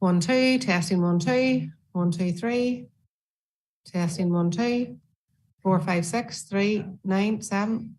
1, 2, testing 1, 2, 1, 2, 3, testing 1, 2, 4, 5, 6, 3, 9, 7.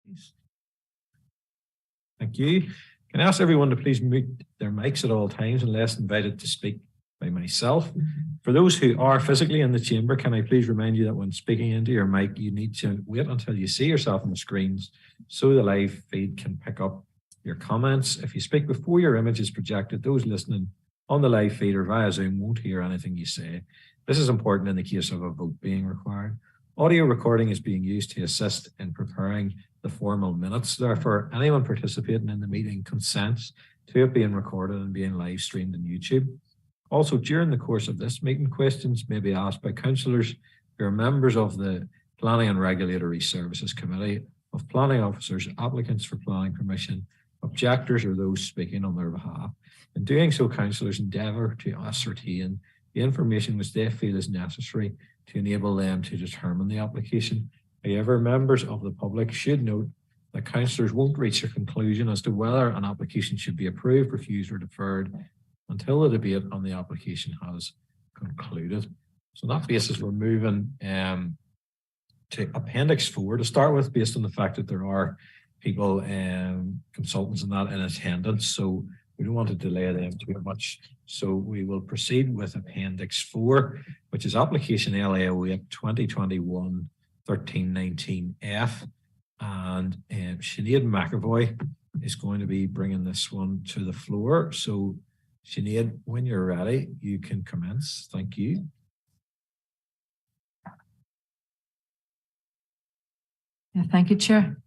please. Thank you. Can I ask everyone to please mute their mics at all times unless invited to speak by myself? For those who are physically in the chamber, can I please remind you that when speaking into your mic, you need to wait until you see yourself on the screens so the live feed can pick up your comments. If you speak before your image is projected, those listening on the live feed or via Zoom won't hear anything you say. This is important in the case of a vote being required. Audio recording is being used to assist in preparing the formal minutes. Therefore, anyone participating in the meeting consents to it being recorded and being live streamed on YouTube. Also, during the course of this meeting, questions may be asked by councillors who are members of the Planning and Regulatory Services Committee, of planning officers, applicants for planning permission, objectors, or those speaking on their behalf. In doing so, councillors endeavour to ascertain the information which they feel is necessary to enable them to determine the application. However, members of the public should note that councillors won't reach a conclusion as to whether an application should be approved, refused, or deferred until the debate on the application has concluded. So on that basis, we're moving to Appendix 4 to start with, based on the fact that there are people, consultants and that in attendance. So we don't want to delay them too much. So we will proceed with Appendix 4, which is application LAO 2021-1319F. And Sinead McAvoy is going to be bringing this one to the floor. So Sinead, when you're ready, you can commence. Thank you. Thank you, Chair.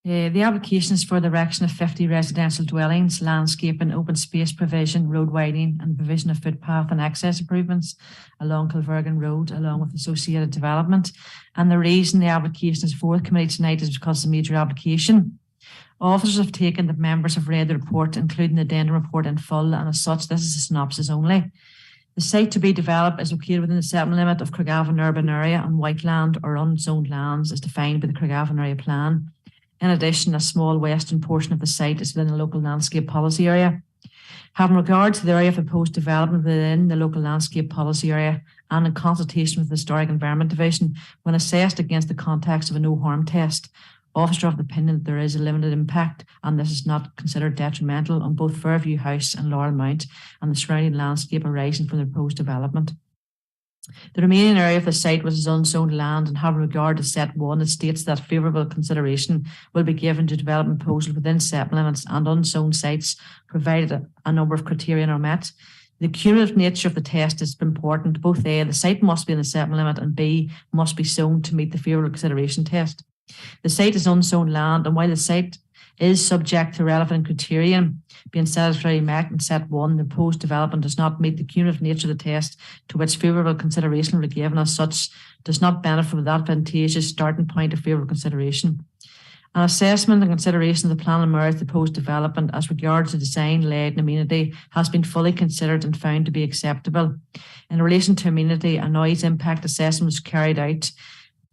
The application is for the erection of 50 residential dwellings, landscaping, open space provision, road widening, and provision of footpath and access improvements along Kilvergan Road, along with associated development. And the reason the application is for the committee tonight is because it's a major application. Officers have taken that members have read the report, including the addendum report in full, and as such, this is a synopsis only. The site to be developed is located within the settlement limit of Craigavon urban area, and white land or unzoned lands is defined by the Craigavon area plan. In addition, a small western portion of the site is within the local landscape policy area. Having regard to the area of proposed development within the local landscape policy area and in consultation with the Historic Environment Division, when assessed against the context of a no harm test, officers are of the opinion that there is a limited impact and this is not considered detrimental on both Fairview House and Laurel Mount and the surrounding landscape arising from the proposed development. The remaining area of the site was unzoned land, and having regard to set 1, it states that favourable consideration will be given to development proposal within settlement limits and unzoned sites, provided a number of criteria are met. The cumulative nature of the test is important. Both A, the site must be in the settlement limit, and B, must be zoned to meet the favourable consideration test. The site is unzoned land, and while the site is subject to relevant criterion being satisfactorily met in set 1, the proposed development does not meet the cumulative nature of the test to which favourable consideration will be given, as such does not benefit from the advantageous starting point of favourable consideration. An assessment and consideration of the plan and merits of the proposed development as regards to design, layout and amenity has been fully considered and found to be acceptable. In relation to amenity, a noise impact assessment was carried out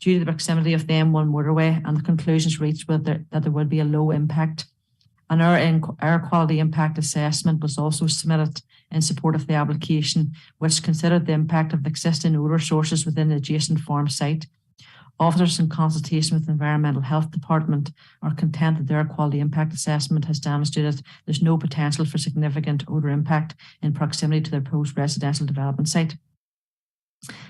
due to the proximity of the M1 motorway, and the conclusions reached were that there would be a low impact. An air quality impact assessment was also submitted in support of the application, which considered the impact of existing odour sources within the adjacent farm site. Officers in consultation with the Environmental Health Department are content that the air quality impact assessment has demonstrated there's no potential for significant odour impact in proximity to the proposed residential development site.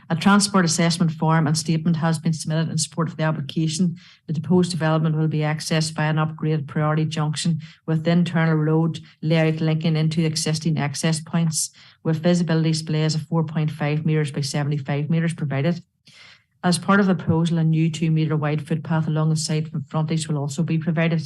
A transport assessment form and statement has been submitted in support of the application. The proposed development will be accessed via an upgraded priority junction with internal road layout linking into existing access points, with visibility displays of 4.5 metres by 75 metres provided. As part of the proposal, a new 2 metre wide footpath along the site frontage will also be provided.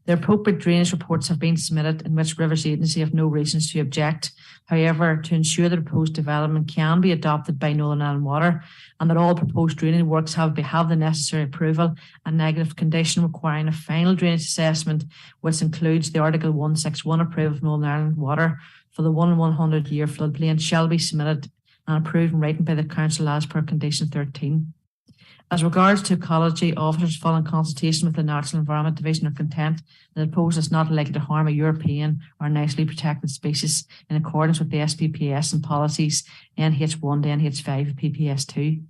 The appropriate drainage reports have been submitted, in which Rivers Agency have no reasons to object. However, to ensure the proposed development can be adopted by Northern Ireland Water and that all proposed drainage works have the necessary approval, a negative condition requiring a final drainage assessment, which includes the Article 161 approval of Northern Ireland Water for the 1 in 100 year floodplain, shall be submitted and approved in writing by the Council as per Condition 13. As regards to ecology, officers following consultation with the Natural Environment Division are content that the proposal is not likely to harm a European or nicely protected species in accordance with the SPPS and policies NH1 to NH5 of PPS2.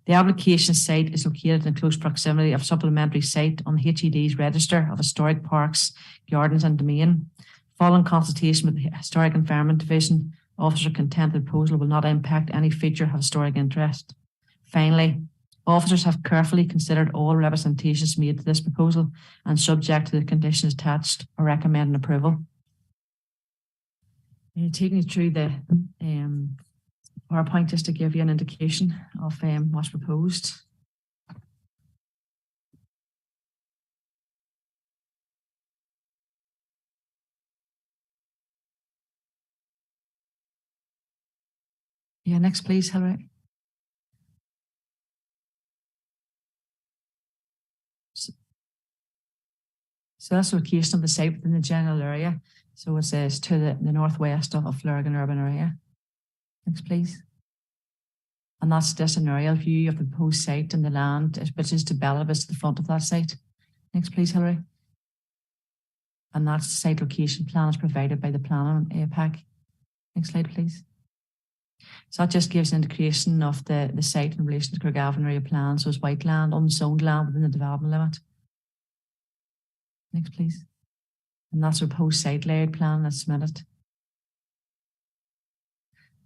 The application site is located in close proximity of supplementary site on HED's register of historic parks, gardens and domain. Following consultation with the Historic Environment Division, officers are content the proposal will not impact any feature of historic interest. Finally, officers have carefully considered all representations made to this proposal and subject to the conditions attached are recommending approval. Taking you through the PowerPoint just to give you an indication of what's proposed. Yeah, next please, Hilary. So that's the location of the site within the general area. So it says to the northwest of Lurgan urban area. Next, please. And that's just an aerial view of the proposed site and the land, which is developed to the front of that site. Next, please, Hilary. And that's the site location plan is provided by the planning pack. Next slide, please. So that just gives an indication of the site in relation to Craigavon area plan. So it's white land, unzoned land within the development limit. Next, please. And that's a proposed site layout plan that's submitted.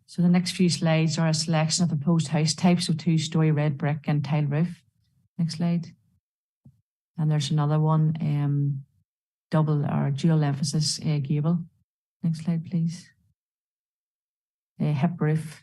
So the next few slides are a selection of the proposed house types, so 2-story red brick and tile roof. Next slide. And there's another one, double or dual emphasis gable. Next slide, please. Hip roof.